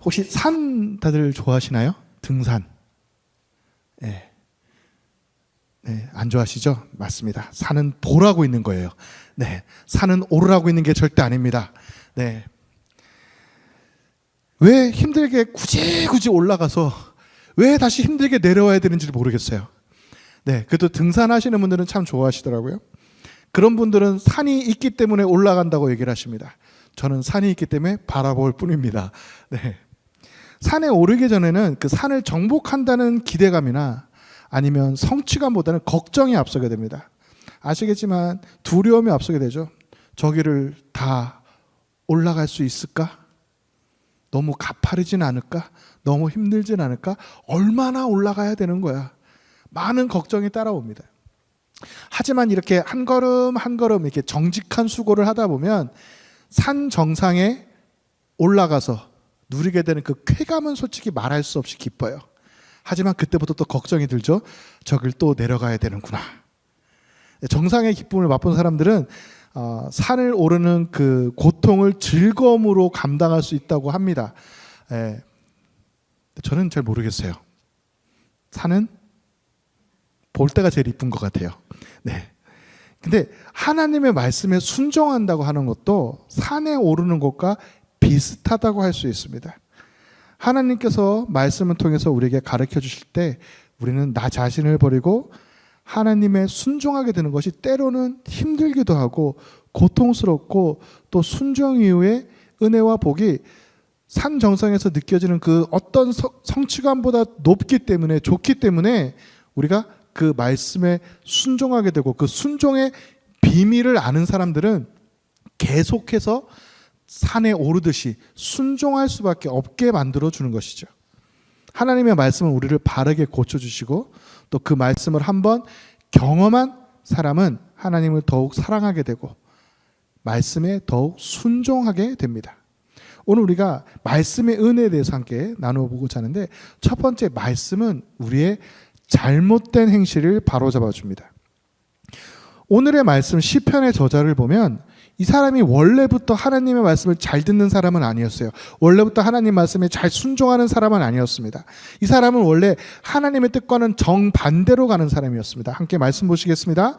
혹시 산 다들 좋아하시나요? 등산. 네. 네, 안 좋아하시죠? 맞습니다. 산은 보라고 있는 거예요. 네, 산은 오르라고 있는 게 절대 아닙니다. 네. 왜 힘들게 굳이 올라가서 왜 다시 힘들게 내려와야 되는지 모르겠어요. 네, 그래도 등산하시는 분들은 참 좋아하시더라고요. 그런 분들은 산이 있기 때문에 올라간다고 얘기를 하십니다. 저는 산이 있기 때문에 바라볼 뿐입니다. 네. 산에 오르기 전에는 그 산을 정복한다는 기대감이나 아니면 성취감보다는 걱정이 앞서게 됩니다. 아시겠지만 두려움이 앞서게 되죠. 저기를 다 올라갈 수 있을까? 너무 가파르진 않을까? 너무 힘들진 않을까? 얼마나 올라가야 되는 거야? 많은 걱정이 따라옵니다. 하지만 이렇게 한 걸음 한 걸음 이렇게 정직한 수고를 하다 보면 산 정상에 올라가서 누리게 되는 그 쾌감은 솔직히 말할 수 없이 기뻐요. 하지만 그때부터 또 걱정이 들죠. 저길 또 내려가야 되는구나. 정상의 기쁨을 맛본 사람들은 산을 오르는 그 고통을 즐거움으로 감당할 수 있다고 합니다. 저는 잘 모르겠어요. 산은 볼 때가 제일 이쁜 것 같아요. 네. 근데 하나님의 말씀에 순종한다고 하는 것도 산에 오르는 것과 비슷하다고 할 수 있습니다. 하나님께서 말씀을 통해서 우리에게 가르쳐 주실 때 우리는 나 자신을 버리고 하나님의 순종하게 되는 것이 때로는 힘들기도 하고 고통스럽고 또 순종 이후에 은혜와 복이 산 정상에서 느껴지는 그 어떤 성취감보다 높기 때문에 좋기 때문에 우리가 그 말씀에 순종하게 되고 그 순종의 비밀을 아는 사람들은 계속해서 산에 오르듯이 순종할 수밖에 없게 만들어주는 것이죠. 하나님의 말씀은 우리를 바르게 고쳐주시고 또 그 말씀을 한번 경험한 사람은 하나님을 더욱 사랑하게 되고 말씀에 더욱 순종하게 됩니다. 오늘 우리가 말씀의 은혜에 대해서 함께 나눠보고자 하는데 첫 번째 말씀은 우리의 잘못된 행실을 바로잡아 줍니다. 오늘의 말씀 시편의 저자를 보면 이 사람이 원래부터 하나님의 말씀을 잘 듣는 사람은 아니었어요. 원래부터 하나님 말씀에 잘 순종하는 사람은 아니었습니다. 이 사람은 원래 하나님의 뜻과는 정반대로 가는 사람이었습니다. 함께 말씀 보시겠습니다.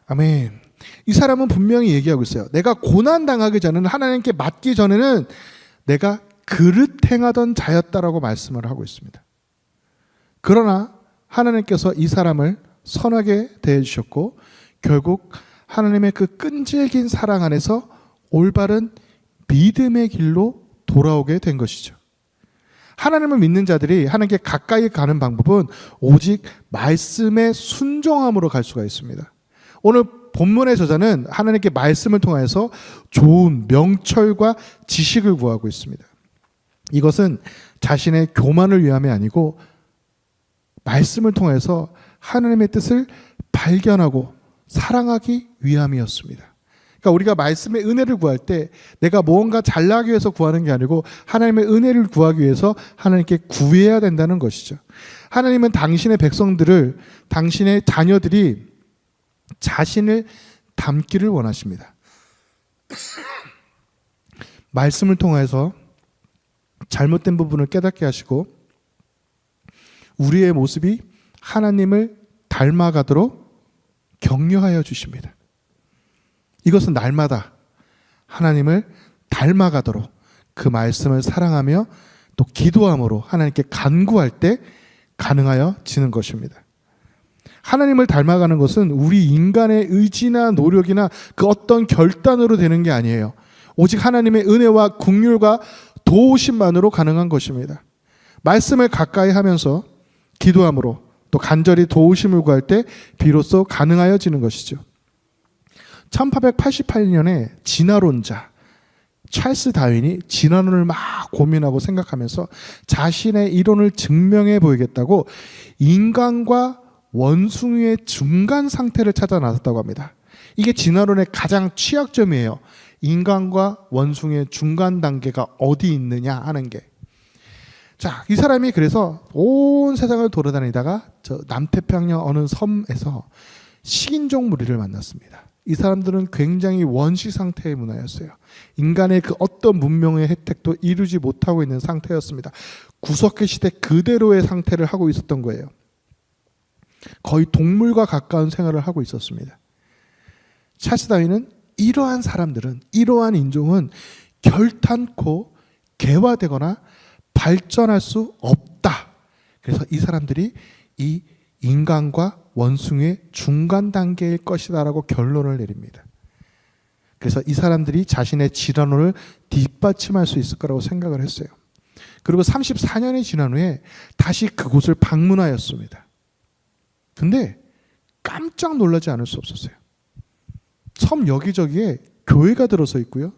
아멘. 이 사람은 분명히 얘기하고 있어요. 내가 고난당하기 전에는 하나님께 맞기 전에는 내가 그릇 행하던 자였다라고 말씀을 하고 있습니다. 그러나 하나님께서 이 사람을 선하게 대해주셨고 결국 하나님의 그 끈질긴 사랑 안에서 올바른 믿음의 길로 돌아오게 된 것이죠. 하나님을 믿는 자들이 하나님께 가까이 가는 방법은 오직 말씀의 순종함으로 갈 수가 있습니다. 오늘 본문의 저자는 하나님께 말씀을 통해서 좋은 명철과 지식을 구하고 있습니다. 이것은 자신의 교만을 위함이 아니고 말씀을 통해서 하나님의 뜻을 발견하고 사랑하기 위함이었습니다. 그러니까 우리가 말씀의 은혜를 구할 때 내가 무언가 잘나기 위해서 구하는 게 아니고 하나님의 은혜를 구하기 위해서 하나님께 구해야 된다는 것이죠. 하나님은 당신의 백성들을, 당신의 자녀들이 자신을 닮기를 원하십니다. 말씀을 통해서 잘못된 부분을 깨닫게 하시고 우리의 모습이 하나님을 닮아가도록 격려하여 주십니다. 이것은 날마다 하나님을 닮아가도록 그 말씀을 사랑하며 또 기도함으로 하나님께 간구할 때 가능하여 지는 것입니다. 하나님을 닮아가는 것은 우리 인간의 의지나 노력이나 그 어떤 결단으로 되는 게 아니에요. 오직 하나님의 은혜와 긍휼과 도우심만으로 가능한 것입니다. 말씀을 가까이 하면서 기도함으로 또 간절히 도우심을 구할 때 비로소 가능하여지는 것이죠. 1888년에 진화론자 찰스 다윈이 진화론을 막 고민하고 생각하면서 자신의 이론을 증명해 보이겠다고 인간과 원숭이의 중간 상태를 찾아 나섰다고 합니다. 이게 진화론의 가장 취약점이에요. 인간과 원숭이의 중간 단계가 어디 있느냐 하는 게. 자, 이 사람이 그래서 온 세상을 돌아다니다가 저 남태평양 어느 섬에서 식인종 무리를 만났습니다. 이 사람들은 굉장히 원시 상태의 문화였어요. 인간의 그 어떤 문명의 혜택도 이루지 못하고 있는 상태였습니다. 구석기 시대 그대로의 상태를 하고 있었던 거예요. 거의 동물과 가까운 생활을 하고 있었습니다. 찰스 다윈은 이러한 사람들은, 이러한 인종은 결탄코 개화되거나 발전할 수 없다. 그래서 이 사람들이 이 인간과 원숭이의 중간 단계일 것이다라고 결론을 내립니다. 그래서 이 사람들이 자신의 진화론을 뒷받침할 수 있을 거라고 생각을 했어요. 그리고 34년이 지난 후에 다시 그곳을 방문하였습니다. 근데 깜짝 놀라지 않을 수 없었어요. 섬 여기저기에 교회가 들어서 있고요.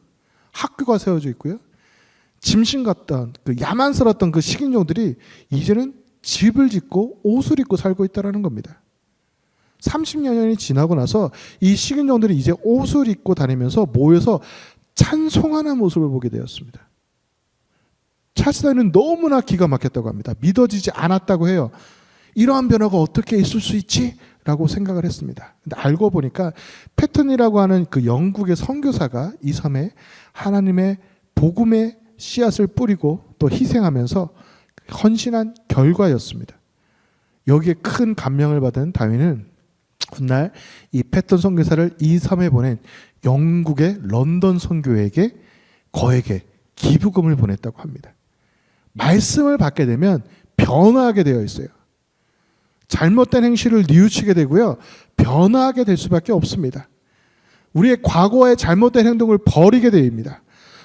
학교가 세워져 있고요. 짐승 같던 그 야만스러웠던 그 식인종들이 이제는 집을 짓고 옷을 입고 살고 있다는 겁니다. 30년이 지나고 나서 이 식인종들이 이제 옷을 입고 다니면서 모여서 찬송하는 모습을 보게 되었습니다. 찰스 다윈은 너무나 기가 막혔다고 합니다. 믿어지지 않았다고 해요. 이러한 변화가 어떻게 있을 수 있지? 라고 생각을 했습니다. 근데 알고 보니까 패턴이라고 하는 그 영국의 선교사가 이 섬에 하나님의 복음의 씨앗을 뿌리고 또 희생하면서 헌신한 결과였습니다. 여기에 큰 감명을 받은 다윈은 훗날 이 패턴 선교사를 이 섬에 보낸 영국의 런던 선교회에게 거액의 기부금을 보냈다고 합니다. 말씀을 받게 되면 변화하게 되어 있어요. 잘못된 행실을 뉘우치게 되고요. 변화하게 될 수밖에 없습니다. 우리의 과거의 잘못된 행동을 버리게 됩니다.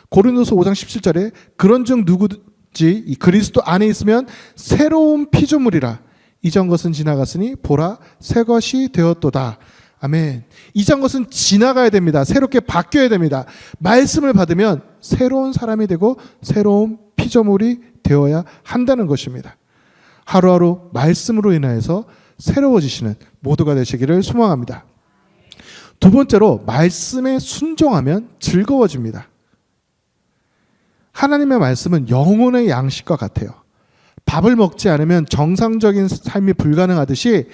고린도서 5장 17절에 그런즉 누구든지 이 그리스도 안에 있으면 새로운 피조물이라. 이전 것은 지나갔으니 보라 새 것이 되었도다. 아멘. 이전 것은 지나가야 됩니다. 새롭게 바뀌어야 됩니다. 말씀을 받으면 새로운 사람이 되고 새로운 피조물이 되어야 한다는 것입니다. 하루하루 말씀으로 인하여서 새로워지시는 모두가 되시기를 소망합니다. 두 번째로 말씀에 순종하면 즐거워집니다. 하나님의 말씀은 영혼의 양식과 같아요. 밥을 먹지 않으면 정상적인 삶이 불가능하듯이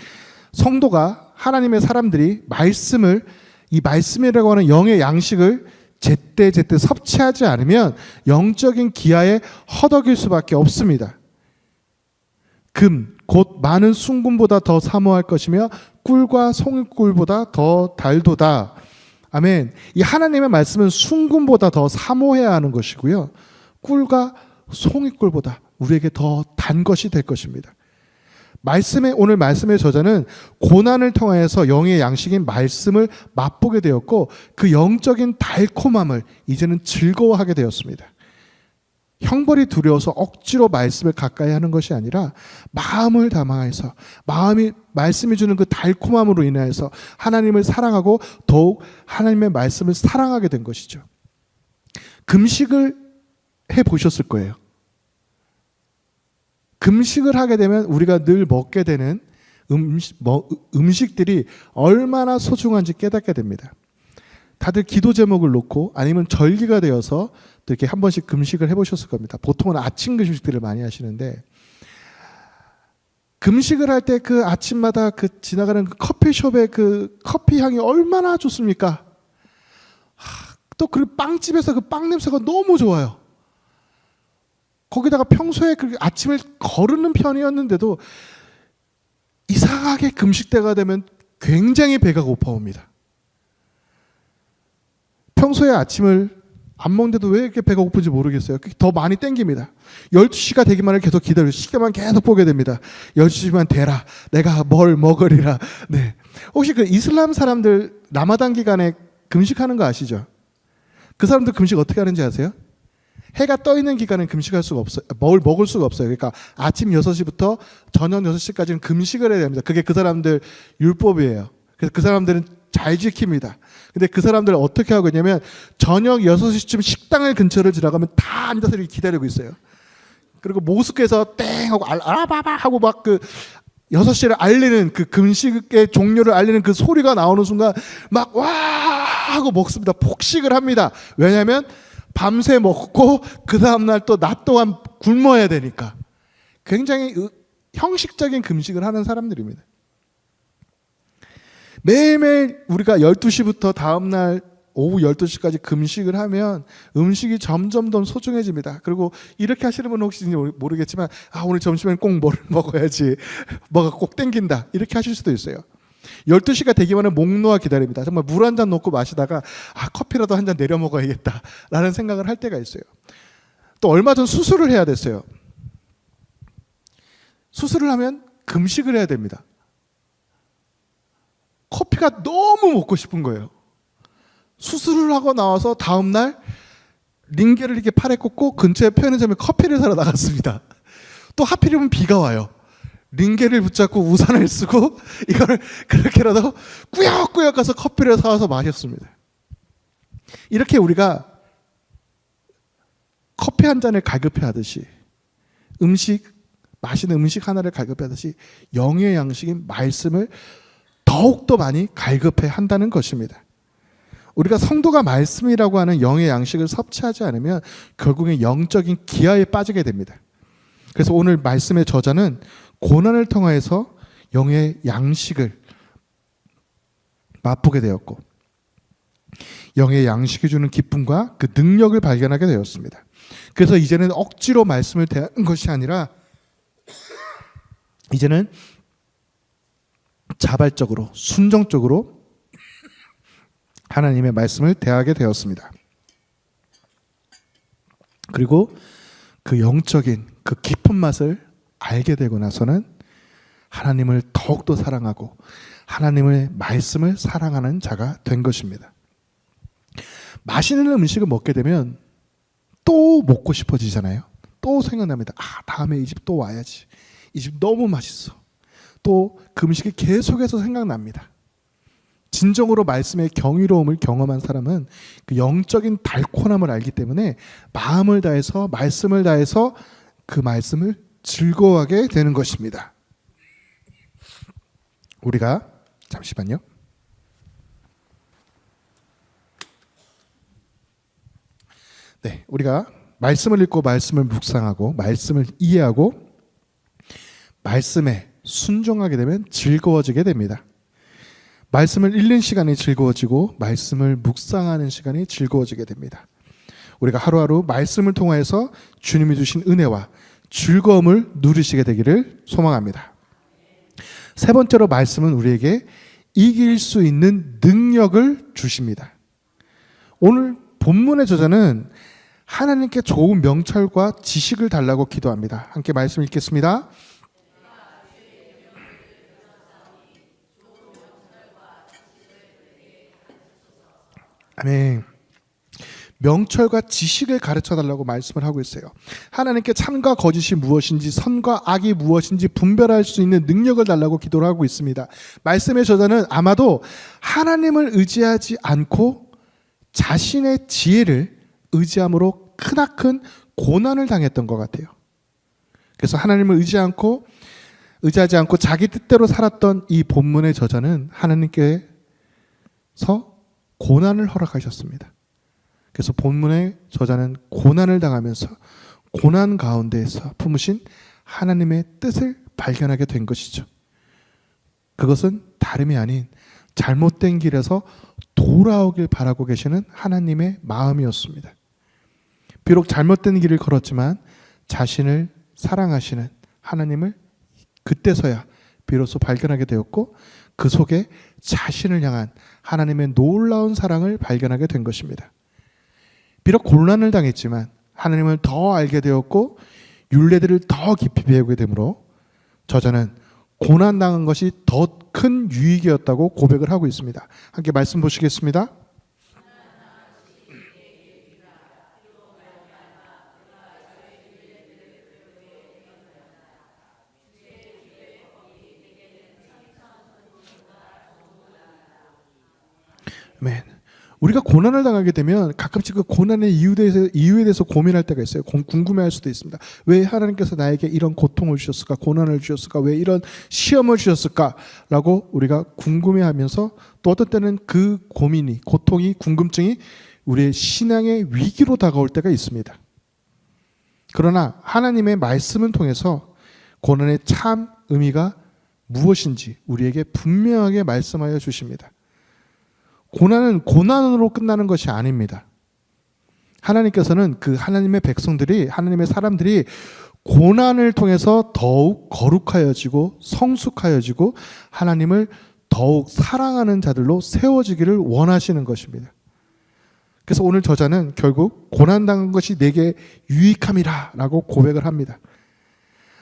성도가 하나님의 사람들이 말씀을 이 말씀이라고 하는 영의 양식을 제때제때 섭취하지 않으면 영적인 기아에 허덕일 수밖에 없습니다. 금, 곧 많은 순금보다 더 사모할 것이며 꿀과 송이꿀보다 더 달도다. 아멘. 이 하나님의 말씀은 순금보다 더 사모해야 하는 것이고요. 꿀과 송이꿀보다 우리에게 더 단 것이 될 것입니다. 오늘 말씀의 저자는 고난을 통하여서 영의 양식인 말씀을 맛보게 되었고 그 영적인 달콤함을 이제는 즐거워하게 되었습니다. 형벌이 두려워서 억지로 말씀을 가까이 하는 것이 아니라 마음을 담아서 말씀이 주는 그 달콤함으로 인하여서 하나님을 사랑하고 더욱 하나님의 말씀을 사랑하게 된 것이죠. 금식을 해보셨을 거예요. 금식을 하게 되면 우리가 늘 먹게 되는 음식들이 얼마나 소중한지 깨닫게 됩니다. 다들 기도 제목을 놓고 아니면 절기가 되어서 또 이렇게 한 번씩 금식을 해보셨을 겁니다. 보통은 아침 금식들을 많이 하시는데 금식을 할 때 그 아침마다 그 지나가는 그 커피숍의 그 커피 향이 얼마나 좋습니까? 또 그 빵집에서 그 빵 냄새가 너무 좋아요. 거기다가 평소에 그 아침을 거르는 편이었는데도 이상하게 금식 때가 되면 굉장히 배가 고파옵니다. 평소에 아침을 안 먹는데도 왜 이렇게 배가 고픈지 모르겠어요. 더 많이 땡깁니다. 12시가 되기만을 계속 기다려요. 시계만 계속 보게 됩니다. 12시만 되라. 내가 뭘 먹으리라. 네. 혹시 그 이슬람 사람들 라마단 기간에 금식하는 거 아시죠? 그 사람들 금식 어떻게 하는지 아세요? 해가 떠 있는 기간은 금식할 수가 없어요. 뭘 먹을 수가 없어요. 그러니까 아침 6시부터 저녁 6시까지는 금식을 해야 됩니다. 그게 그 사람들 율법이에요. 그래서 그 사람들은 잘 지킵니다. 근데 그 사람들 어떻게 하고 있냐면 저녁 6시쯤 식당을 근처를 지나가면 다 앉아서 이렇게 기다리고 있어요. 그리고 모스크에서 땡 하고 알아봐봐 하고 막 그 6시를 알리는 그 금식의 종료를 알리는 그 소리가 나오는 순간 막 와 하고 먹습니다. 폭식을 합니다. 왜냐하면 밤새 먹고 그 다음날 또 낮 동안 굶어야 되니까. 굉장히 형식적인 금식을 하는 사람들입니다. 매일매일 우리가 12시부터 다음날 오후 12시까지 금식을 하면 음식이 점점 더 소중해집니다. 그리고 이렇게 하시는 분은 혹시 모르겠지만 오늘 점심에는 꼭 뭐를 먹어야지, 뭐가 꼭 땡긴다, 이렇게 하실 수도 있어요. 12시가 되기만 하면 목 놓아 기다립니다. 정말 물 한 잔 놓고 마시다가 커피라도 한 잔 내려 먹어야겠다 라는 생각을 할 때가 있어요. 또 얼마 전 수술을 해야 됐어요. 수술을 하면 금식을 해야 됩니다. 커피가 너무 먹고 싶은 거예요. 수술을 하고 나와서 다음날 링겔을 이렇게 팔에 꽂고 근처에 편의점에 커피를 사러 나갔습니다. 또 하필이면 비가 와요. 링겔을 붙잡고 우산을 쓰고 이거를 그렇게라도 꾸역꾸역 가서 커피를 사와서 마셨습니다. 이렇게 우리가 커피 한 잔을 갈급해 하듯이, 맛있는 음식 하나를 갈급해 하듯이 영의 양식인 말씀을 더욱더 많이 갈급해 한다는 것입니다. 우리가 성도가 말씀이라고 하는 영의 양식을 섭취하지 않으면 결국엔 영적인 기아에 빠지게 됩니다. 그래서 오늘 말씀의 저자는 고난을 통하여서 영의 양식을 맛보게 되었고, 영의 양식이 주는 기쁨과 그 능력을 발견하게 되었습니다. 그래서 이제는 억지로 말씀을 대하는 것이 아니라 이제는 자발적으로, 순종적으로 하나님의 말씀을 대하게 되었습니다. 그리고 그 영적인 그 깊은 맛을 알게 되고 나서는 하나님을 더욱더 사랑하고 하나님의 말씀을 사랑하는 자가 된 것입니다. 맛있는 음식을 먹게 되면 또 먹고 싶어지잖아요. 또 생각납니다. 다음에 이 집 또 와야지. 이 집 너무 맛있어. 또 그 음식이 계속해서 생각납니다. 진정으로 말씀의 경이로움을 경험한 사람은 그 영적인 달콤함을 알기 때문에 마음을 다해서, 말씀을 다해서 그 말씀을 즐거워하게 되는 것입니다. 우리가 잠시만요. 네, 우리가 말씀을 읽고 말씀을 묵상하고 말씀을 이해하고 말씀에 순종하게 되면 즐거워지게 됩니다. 말씀을 읽는 시간이 즐거워지고 말씀을 묵상하는 시간이 즐거워지게 됩니다. 우리가 하루하루 말씀을 통하여서 주님이 주신 은혜와 즐거움을 누리시게 되기를 소망합니다. 세 번째로 말씀은 우리에게 이길 수 있는 능력을 주십니다. 오늘 본문의 저자는 하나님께 좋은 명철과 지식을 달라고 기도합니다. 함께 말씀 읽겠습니다. 아멘. 명철과 지식을 가르쳐달라고 말씀을 하고 있어요. 하나님께 참과 거짓이 무엇인지, 선과 악이 무엇인지 분별할 수 있는 능력을 달라고 기도를 하고 있습니다. 말씀의 저자는 아마도 하나님을 의지하지 않고 자신의 지혜를 의지함으로 크나큰 고난을 당했던 것 같아요. 그래서 하나님을 의지하지 않고 자기 뜻대로 살았던 이 본문의 저자는 하나님께서 고난을 허락하셨습니다. 그래서 본문의 저자는 고난을 당하면서 고난 가운데에서 품으신 하나님의 뜻을 발견하게 된 것이죠. 그것은 다름이 아닌 잘못된 길에서 돌아오길 바라고 계시는 하나님의 마음이었습니다. 비록 잘못된 길을 걸었지만 자신을 사랑하시는 하나님을 그때서야 비로소 발견하게 되었고, 그 속에 자신을 향한 하나님의 놀라운 사랑을 발견하게 된 것입니다. 비록 고난을 당했지만 하나님을 더 알게 되었고 율례들을 더 깊이 배우게 되므로 저자는 고난당한 것이 더 큰 유익이었다고 고백을 하고 있습니다. 함께 말씀 보시겠습니다. 아멘. 우리가 고난을 당하게 되면 가끔씩 그 고난의 이유에 대해서 고민할 때가 있어요. 궁금해할 수도 있습니다. 왜 하나님께서 나에게 이런 고통을 주셨을까? 고난을 주셨을까? 왜 이런 시험을 주셨을까? 라고 우리가 궁금해하면서 또 어떤 때는 그 고민이, 고통이, 궁금증이 우리의 신앙의 위기로 다가올 때가 있습니다. 그러나 하나님의 말씀을 통해서 고난의 참 의미가 무엇인지 우리에게 분명하게 말씀하여 주십니다. 고난은 고난으로 끝나는 것이 아닙니다. 하나님께서는 그 하나님의 백성들이, 하나님의 사람들이 고난을 통해서 더욱 거룩하여지고 성숙하여지고 하나님을 더욱 사랑하는 자들로 세워지기를 원하시는 것입니다. 그래서 오늘 저자는 결국 고난당한 것이 내게 유익함이라 라고 고백을 합니다.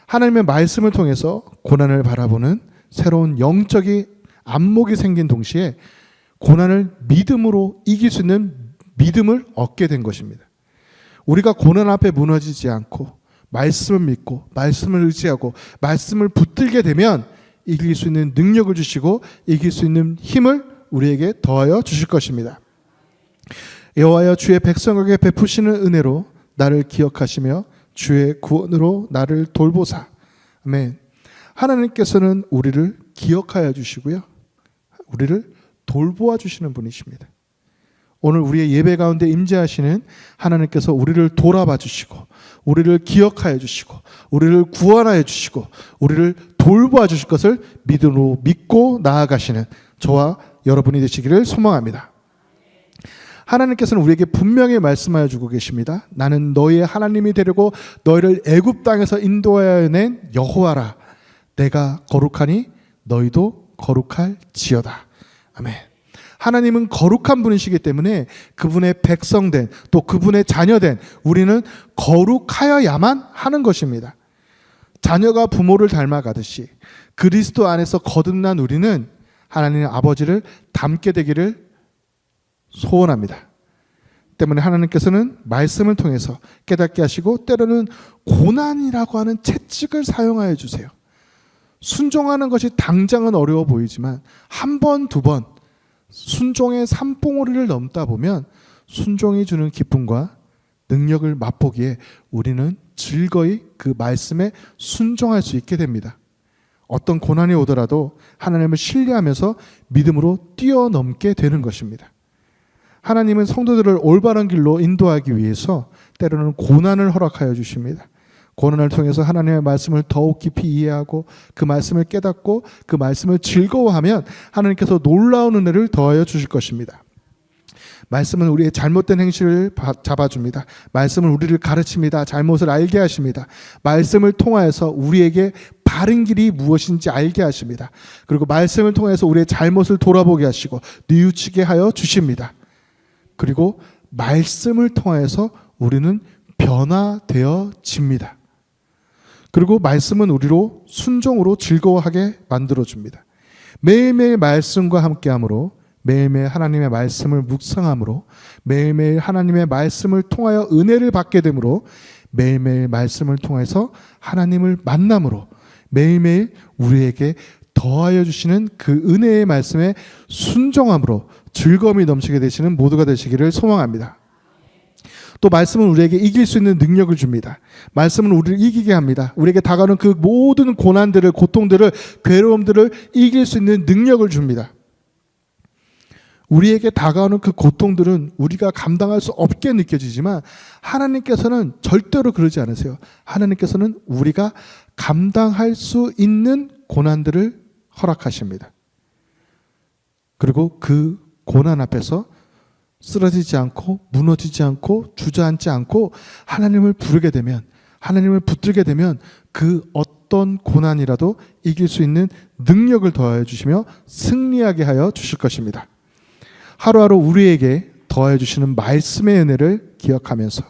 하나님의 말씀을 통해서 고난을 바라보는 새로운 영적인 안목이 생긴 동시에 고난을 믿음으로 이길 수 있는 믿음을 얻게 된 것입니다. 우리가 고난 앞에 무너지지 않고 말씀을 믿고 말씀을 의지하고 말씀을 붙들게 되면 이길 수 있는 능력을 주시고 이길 수 있는 힘을 우리에게 더하여 주실 것입니다. 여호와여 주의 백성에게 베푸시는 은혜로 나를 기억하시며 주의 구원으로 나를 돌보사. 아멘. 하나님께서는 우리를 기억하여 주시고요, 우리를 돌보아 주시는 분이십니다. 오늘 우리의 예배 가운데 임재하시는 하나님께서 우리를 돌아봐 주시고 우리를 기억하여 주시고 우리를 구원하여 주시고 우리를 돌보아 주실 것을 믿음으로 믿고 나아가시는 저와 여러분이 되시기를 소망합니다. 하나님께서는 우리에게 분명히 말씀하여 주고 계십니다. 나는 너희의 하나님이 되려고 너희를 애굽 땅에서 인도하여 낸 여호와라. 내가 거룩하니 너희도 거룩할지어다. 아멘. 하나님은 거룩한 분이시기 때문에 그분의 백성된, 또 그분의 자녀된 우리는 거룩하여야만 하는 것입니다. 자녀가 부모를 닮아가듯이 그리스도 안에서 거듭난 우리는 하나님 아버지를 닮게 되기를 소원합니다. 때문에 하나님께서는 말씀을 통해서 깨닫게 하시고 때로는 고난이라고 하는 채찍을 사용하여 주세요. 순종하는 것이 당장은 어려워 보이지만 한 번, 두 번 순종의 산봉우리를 넘다 보면 순종이 주는 기쁨과 능력을 맛보기에 우리는 즐거이 그 말씀에 순종할 수 있게 됩니다. 어떤 고난이 오더라도 하나님을 신뢰하면서 믿음으로 뛰어넘게 되는 것입니다. 하나님은 성도들을 올바른 길로 인도하기 위해서 때로는 고난을 허락하여 주십니다. 고난을 통해서 하나님의 말씀을 더욱 깊이 이해하고 그 말씀을 깨닫고 그 말씀을 즐거워하면 하나님께서 놀라운 은혜를 더하여 주실 것입니다. 말씀은 우리의 잘못된 행실을 잡아줍니다. 말씀은 우리를 가르칩니다. 잘못을 알게 하십니다. 말씀을 통하여서 우리에게 바른 길이 무엇인지 알게 하십니다. 그리고 말씀을 통해서 우리의 잘못을 돌아보게 하시고 뉘우치게 하여 주십니다. 그리고 말씀을 통해서 우리는 변화되어집니다. 그리고 말씀은 우리로 순종으로 즐거워하게 만들어줍니다. 매일매일 말씀과 함께함으로, 매일매일 하나님의 말씀을 묵상함으로, 매일매일 하나님의 말씀을 통하여 은혜를 받게 되므로, 매일매일 말씀을 통해서 하나님을 만남으로, 매일매일 우리에게 더하여 주시는 그 은혜의 말씀에 순종함으로 즐거움이 넘치게 되시는 모두가 되시기를 소망합니다. 또 말씀은 우리에게 이길 수 있는 능력을 줍니다. 말씀은 우리를 이기게 합니다. 우리에게 다가오는 그 모든 고난들을, 고통들을, 괴로움들을 이길 수 있는 능력을 줍니다. 우리에게 다가오는 그 고통들은 우리가 감당할 수 없게 느껴지지만 하나님께서는 절대로 그러지 않으세요. 하나님께서는 우리가 감당할 수 있는 고난들을 허락하십니다. 그리고 그 고난 앞에서 쓰러지지 않고 무너지지 않고 주저앉지 않고 하나님을 부르게 되면, 하나님을 붙들게 되면 그 어떤 고난이라도 이길 수 있는 능력을 더하여 주시며 승리하게 하여 주실 것입니다. 하루하루 우리에게 더하여 주시는 말씀의 은혜를 기억하면서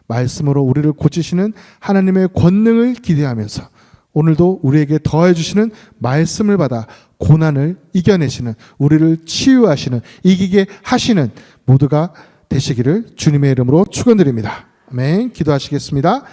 말씀으로 우리를 고치시는 하나님의 권능을 기대하면서 오늘도 우리에게 더해 주시는 말씀을 받아 고난을 이겨내시는, 우리를 치유하시는, 이기게 하시는 모두가 되시기를 주님의 이름으로 축원드립니다. 아멘. 기도하시겠습니다.